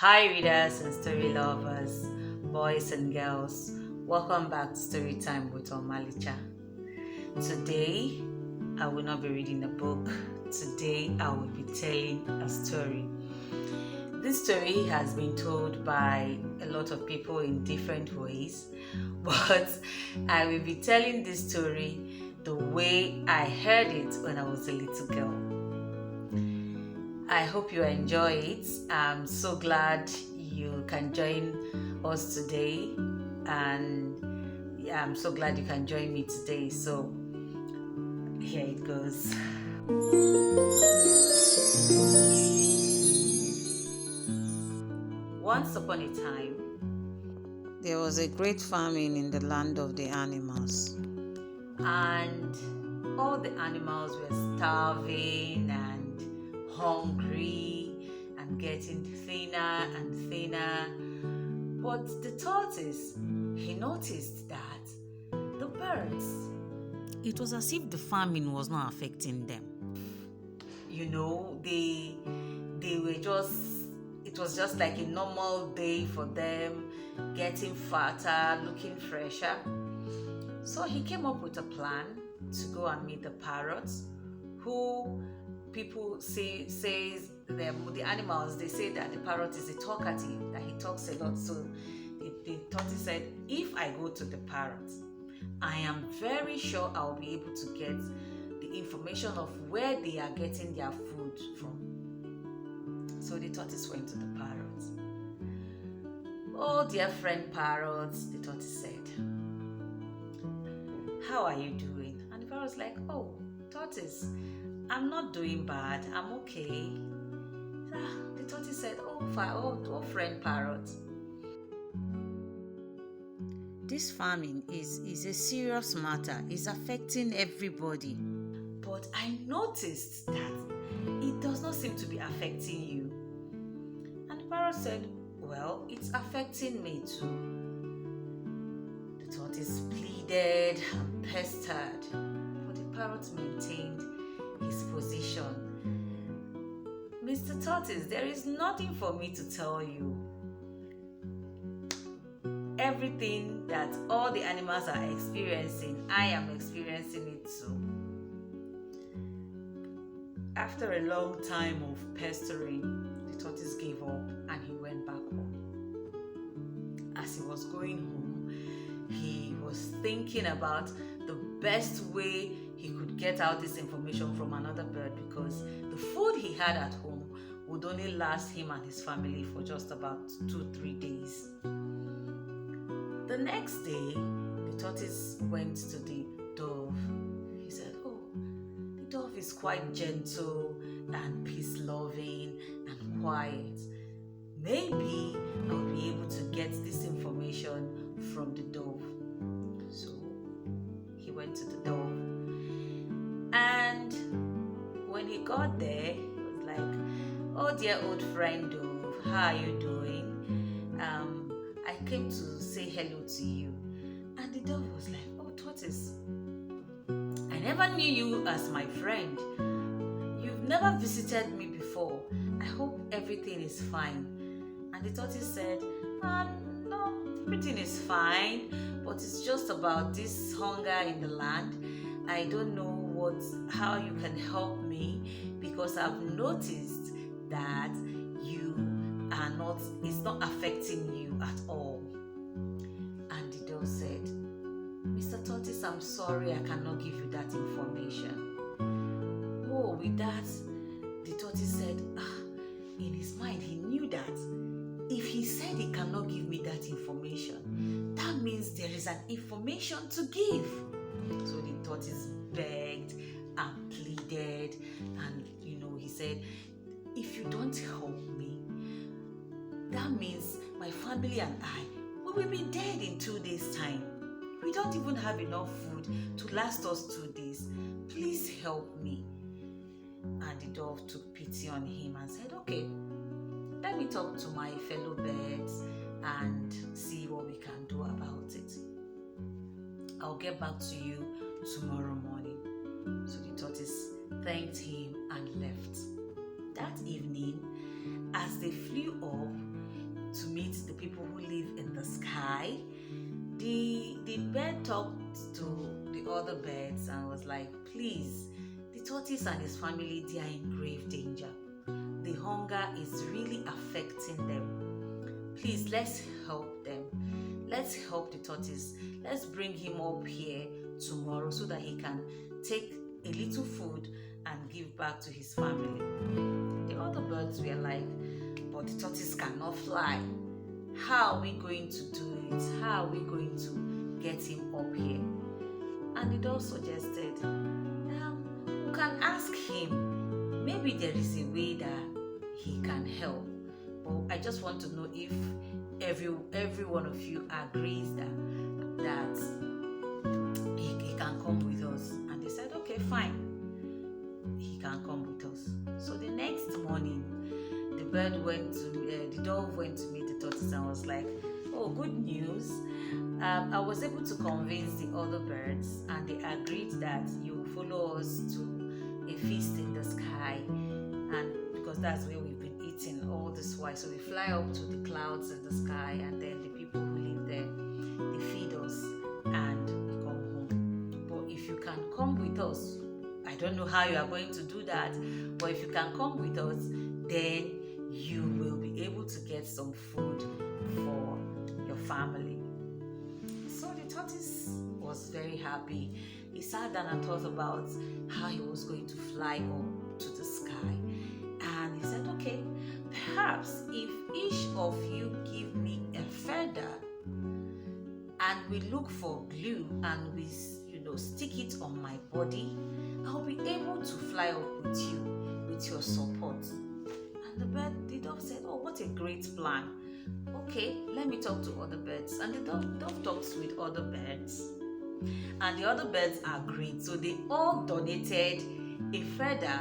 Hi, readers and story lovers, boys and girls. Welcome back to Storytime with Omalicha. Today, I will not be reading a book. Today, I will be telling a story. This story has been told by a lot of people in different ways, but I will be telling this story the way I heard it when I was a little girl. I hope you enjoy it. I'm so glad you can join us today, and yeah, I'm so glad you can join me today. So, here it goes. Once upon a time, there was a great famine in the land of the animals, and all the animals were starving and hungry and getting thinner and thinner. But the tortoise, he noticed that the birds, it was as if the famine was not affecting them. You know, they were just, it was just like a normal day for them, getting fatter, looking fresher. So he came up with a plan to go and meet the parrots, who people says the animals, they say that the parrot is a talkative, that he talks a lot. So the tortoise said, if I go to the parrot, I am very sure I'll be able to get the information of where they are getting their food from. So the tortoise went to the parrot. Oh, dear friend parrots, the tortoise said, how are you doing? And the parrot was like, oh, tortoise, I'm not doing bad, I'm okay. The tortoise said, oh, friend parrot, this farming is a serious matter. It's affecting everybody. But I noticed that it does not seem to be affecting you. And the parrot said, well, it's affecting me too. The tortoise pleaded and pestered, but the parrot maintained his position. Mr. Tortoise, there is nothing for me to tell you. Everything that all the animals are experiencing, I am experiencing it too. After a long time of pestering, the tortoise gave up and he went back home. As he was going home, he was thinking about the best way he could get out this information from another bird, because the food he had at home would only last him and his family for just about 2-3 days. The next day, the tortoise went to the dove. He said, oh, the dove is quite gentle and peace-loving and quiet. Maybe I'll be able to get this information from the dove. So he went to the dove. And when he got there, he was like, oh, dear old friend dove, how are you doing? I came to say hello to you. And the dove was like, oh, tortoise, I never knew you as my friend. You've never visited me before. I hope everything is fine. And the tortoise said, no, everything is fine, but it's just about this hunger in the land. I don't know how you can help me, because I've noticed that it's not affecting you at all. And the dove said, Mr. Tortoise, I'm sorry I cannot give you that information. Oh, with that, the tortoise said, in his mind, he knew that if he said he cannot give me that information, that means there is an information to give. So the tortoise begged and pleaded, and he said, if you don't help me, that means my family and I will be dead in 2 days' time. We don't even have enough food to last us 2 days. Please help me. And the dove took pity on him and said, okay, let me talk to my fellow birds and see what we can do about it. I'll get back to you tomorrow morning. So the tortoise thanked him and left. That evening, as they flew up, to meet the people who live in the sky. The bird talked to the other birds and was like, please, the tortoise and his family, they are in grave danger. The hunger is really affecting them. Please, let's help them. Let's help the tortoise. Let's bring him up here tomorrow so that he can take a little food and give back to his family. The other birds were like, but the tortoise cannot fly. How are we going to do it? How are we going to get him up here? And the dove suggested, we can ask him. Maybe there is a way that he can help. But I just want to know if every one of you agrees that he can come with us. And they said, okay, fine. He can come with us. So the next morning, the dove went to meet the tortoise and was like, oh, good news. I was able to convince the other birds, and they agreed that you follow us to a feast in the sky, and because that's where we've been eating all this while. So we fly up to the clouds in the sky, and then the people who live there, they feed us and we come home. But if you can come with us, I don't know how you are going to do that, but if you can come with us, then you will be able to get some food for your family. So the tortoise was very happy. He sat down and thought about how he was going to fly up to the sky. And he said, okay, perhaps if each of you give me a feather and we look for glue and we stick it on my body, I'll be able to fly up with you with your support. And the dove said, oh, what a great plan. Okay, let me talk to other birds. And the dove talks with other birds. And the other birds agreed. So they all donated a feather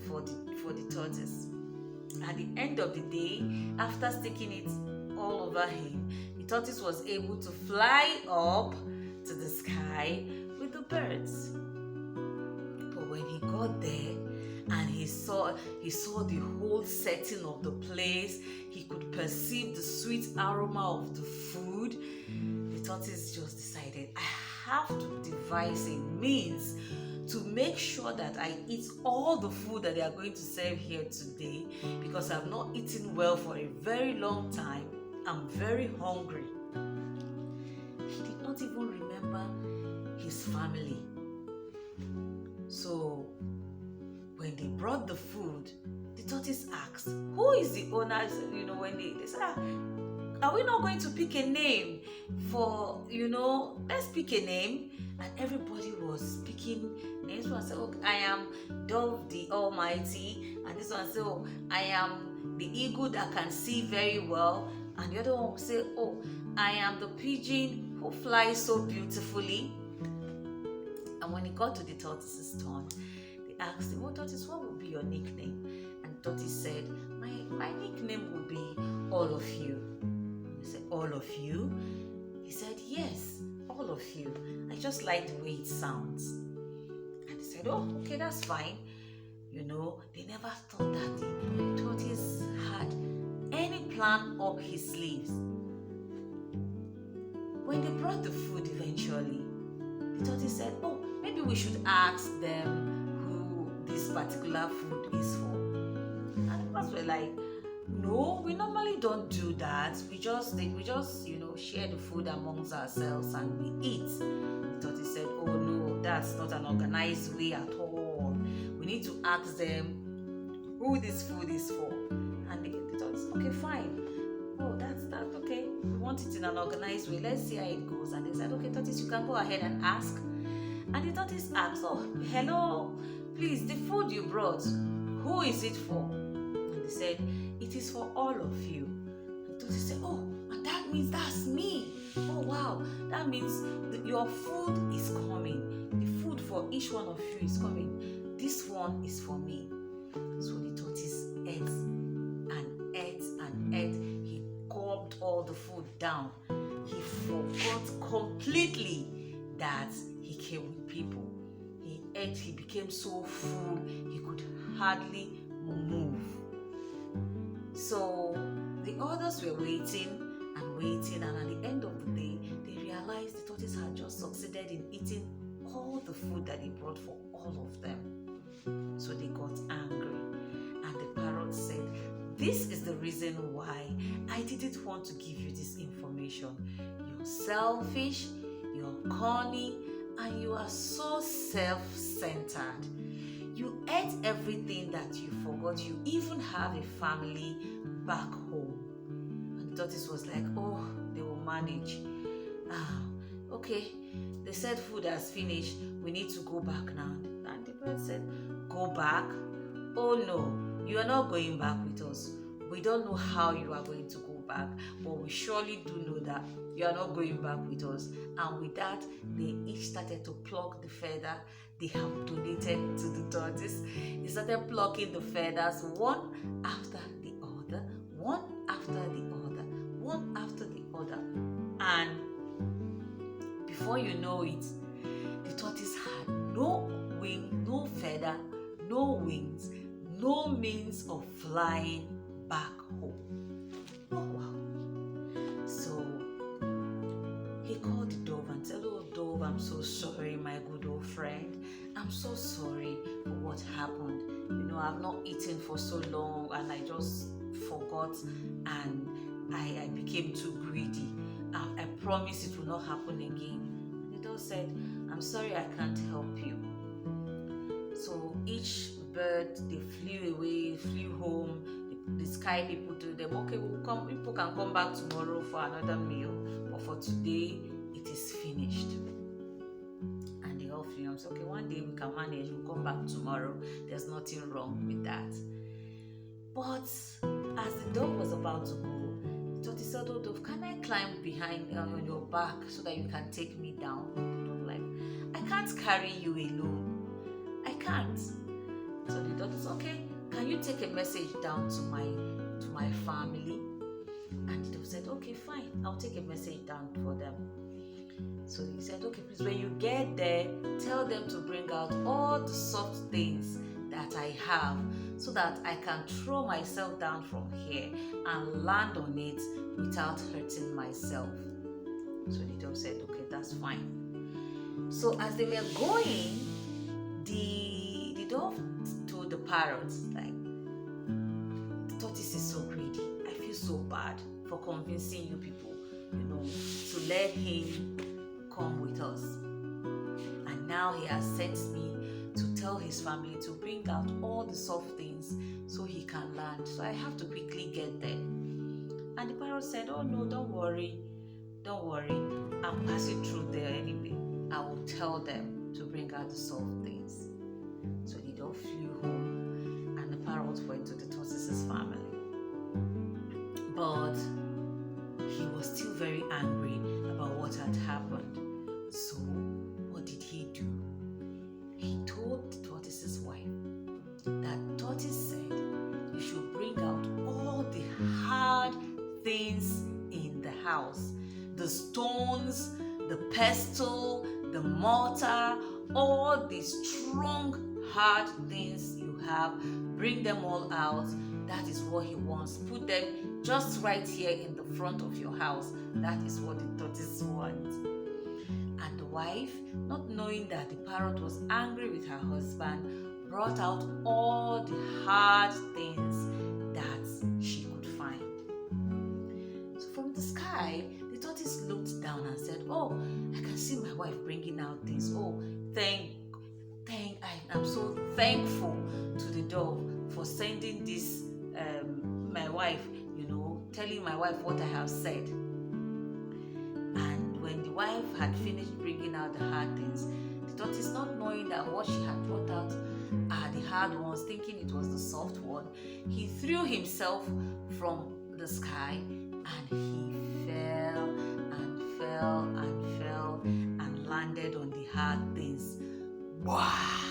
for the tortoise. At the end of the day, after sticking it all over him, the tortoise was able to fly up to the sky with the birds. But when he got there, and he saw the whole setting of the place, he could perceive the sweet aroma of the food. The tortoise just decided, I have to devise a means to make sure that I eat all the food that they are going to serve here today, because I've not eaten well for a very long time. I'm very hungry. He did not even remember his family. So when they brought the food, the tortoise asked, who is the owner? When they said, are we not going to pick a name for, let's pick a name. And everybody was picking names. One said, oh, I am Dove the Almighty. And this one said, oh, I am the eagle that can see very well. And the other one would say, oh, I am the pigeon who flies so beautifully. And when it got to the tortoise's turn, asked him, oh, tortoise, what would be your nickname? And the tortoise said, my nickname would be All of You. He said, All of You? He said, yes, all of you. I just like the way it sounds. And he said, oh, okay, that's fine. They never thought that the tortoise had any plan up his sleeves. When they brought the food eventually, the tortoise said, oh, maybe we should ask them this particular food is for. And the birds were like, no, we normally don't do that. We just share the food amongst ourselves and we eat. The tortoise said, oh no, that's not an organized way at all. We need to ask them who this food is for. And the tortoise, okay, fine. Oh, that's okay. We want it in an organized way. Let's see how it goes. And they said, okay, tortoise, you can go ahead and ask. And the tortoise asked, oh, hello, please, the food you brought, who is it for? And they said, it is for all of you. And the tortoise said, oh, and that means that's me. Oh, wow. That means your food is coming. The food for each one of you is coming. This one is for me. So the tortoise ate and ate and ate. He gulped all the food down. He forgot completely that he came with people. He ate, he became so full, he could hardly move. So the the others were waiting and waiting, and at the end of the day, they realized the tortoise had just succeeded in eating all the food that he brought for all of them. So they got angry, and the parrot said, "This is the reason why I didn't want to give you this information. You're selfish, you're corny, and you are so self-centered. You ate everything that you forgot you even have a family back home." And the tortoise was like, "Oh, they will manage. Okay, they said food has finished. We need to go back now." And the bird said, "Go back? Oh no, you are not going back with us. We don't know how you are going to go back, but we surely do know that you are not going back with us." And with that, they each started to pluck the feather they have donated to the tortoise. They started plucking the feathers one after the other, one after the other, one after the other. And before you know it, the tortoise had no wing, no feather, no wings, no means of flying back home. Oh wow. So he called the dove and said, "Oh dove, I'm so sorry, my good old friend. I'm so sorry for what happened. I've not eaten for so long and I just forgot, and I became too greedy. I promise it will not happen again." And the dove said, "I'm sorry, I can't help you." So each bird, they flew away, flew home. The sky people told them, "Okay, people can come back tomorrow for another meal, but for today it is finished." And they all flew. So, "Okay, one day we can manage, we'll come back tomorrow. There's nothing wrong with that." But as the dove was about to go, the tortoise said, "Oh dove, can I climb behind on your back so that you can take me down?" The dove like, "I can't carry you alone. I can't." So the tortoise, "Okay, can you take a message down to my family?" And the dove said, "Okay, fine, I'll take a message down for them." So he said, "Okay, please, when you get there, tell them to bring out all the soft things that I have so that I can throw myself down from here and land on it without hurting myself." So the dove said, "Okay, that's fine." So as they were going, the dove told the parrot, like, "The tortoise is so greedy. I feel so bad for convincing you people, to let him come with us. And now he has sent me to tell his family to bring out all the soft things so he can land. So I have to quickly get there." And the parrot said, "Oh no, don't worry. I'm passing through there anyway. I will tell them to bring out the soft things." So the dove flew home and the parrot went to the tortoise's family. But he was still very angry about what had happened. So what did he do? He told the tortoise's wife that tortoise said you should bring out all the hard things in the house. The stones, the pestle, the mortar, all the strong, hard things you have, bring them all out. That is what he wants. Put them just right here in the front of your house. That is what the tortoise wants. And the wife, not knowing that the parrot was angry with her husband, brought out all the hard things that she could find. So from the sky, the tortoise looked down and said, "Oh, I can see my wife bringing out things. Oh, I'm so thankful to the dove for sending this, my wife, telling my wife what I have said." And when the wife had finished bringing out the hard things, the tortoise, not knowing that what she had brought out are the hard ones, thinking it was the soft one, he threw himself from the sky and he fell and fell and fell and landed on the hard things. Wow!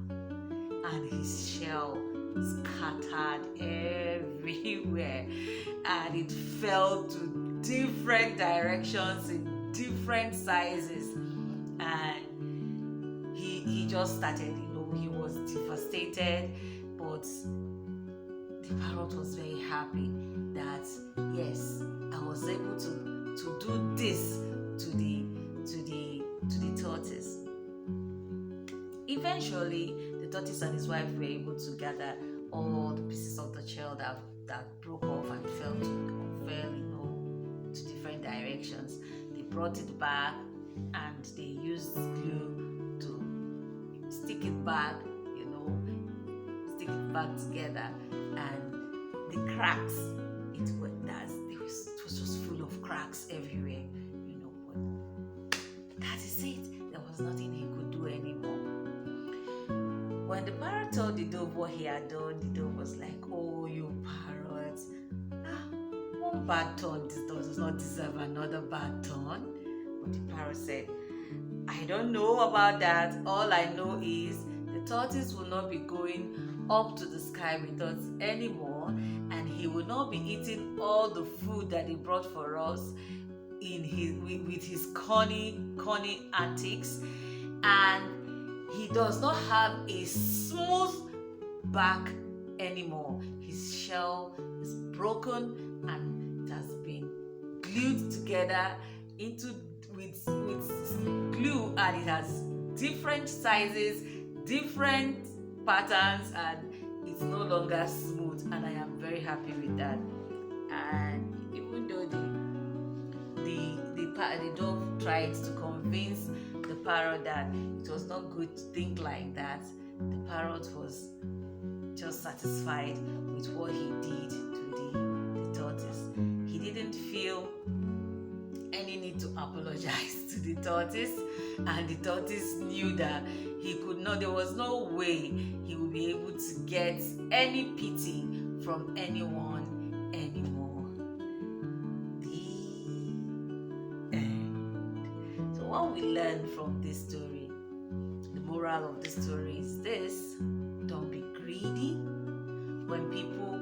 And his shell scattered everywhere and it fell to different directions in different sizes, and he just started, he was devastated. But The parrot was very happy that yes, I was able to do this to the tortoise. Eventually, the tortoise and his wife were able to gather all the pieces of the shell that broke off and fell, to different directions. They brought it back and they used glue to stick it back, stick it back together, and the cracks, it was just full of cracks everywhere, but that is it. There was nothing he could do anymore. When the parrot told the dove what he had done, the dove was like, "Oh, you parrot, one bad turn does not deserve another bad turn." But the parrot said, "I don't know about that. All I know is the tortoise will not be going up to the sky with us anymore, and he will not be eating all the food that he brought for us with his corny antics, and he does not have a smooth back anymore. His shell is broken and it has been glued together with glue, and it has different sizes, different patterns, and it's no longer smooth, and I am very happy with that." And even though the dove tried to convince the parrot that it was not good to think like that, the parrot was just satisfied with what he did to the tortoise. He didn't feel any need to apologize to the tortoise, and the tortoise knew that there was no way he would be able to get any pity from anyone anymore. The end. So what we learn from this story, the moral of the story is this: don't be greedy. When people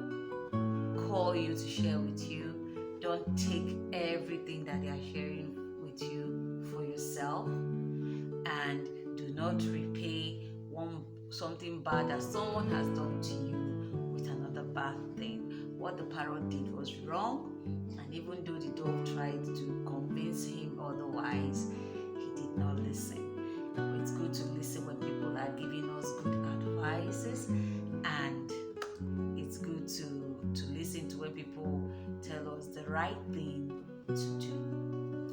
call you to share with you, don't take everything that they are sharing with you for yourself, and do not repay something bad that someone has done to you with another bad thing. What the parrot did was wrong, and even though the dove tried to convince him otherwise, he did not listen. But it's good to listen when people are giving us good advices, and it's good to listen to when people tell us the right thing to do.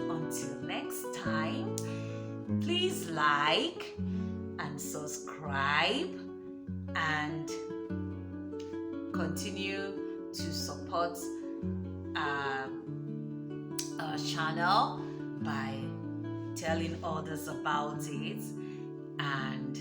Until next time, please like and subscribe and continue to support our channel by telling others about it, and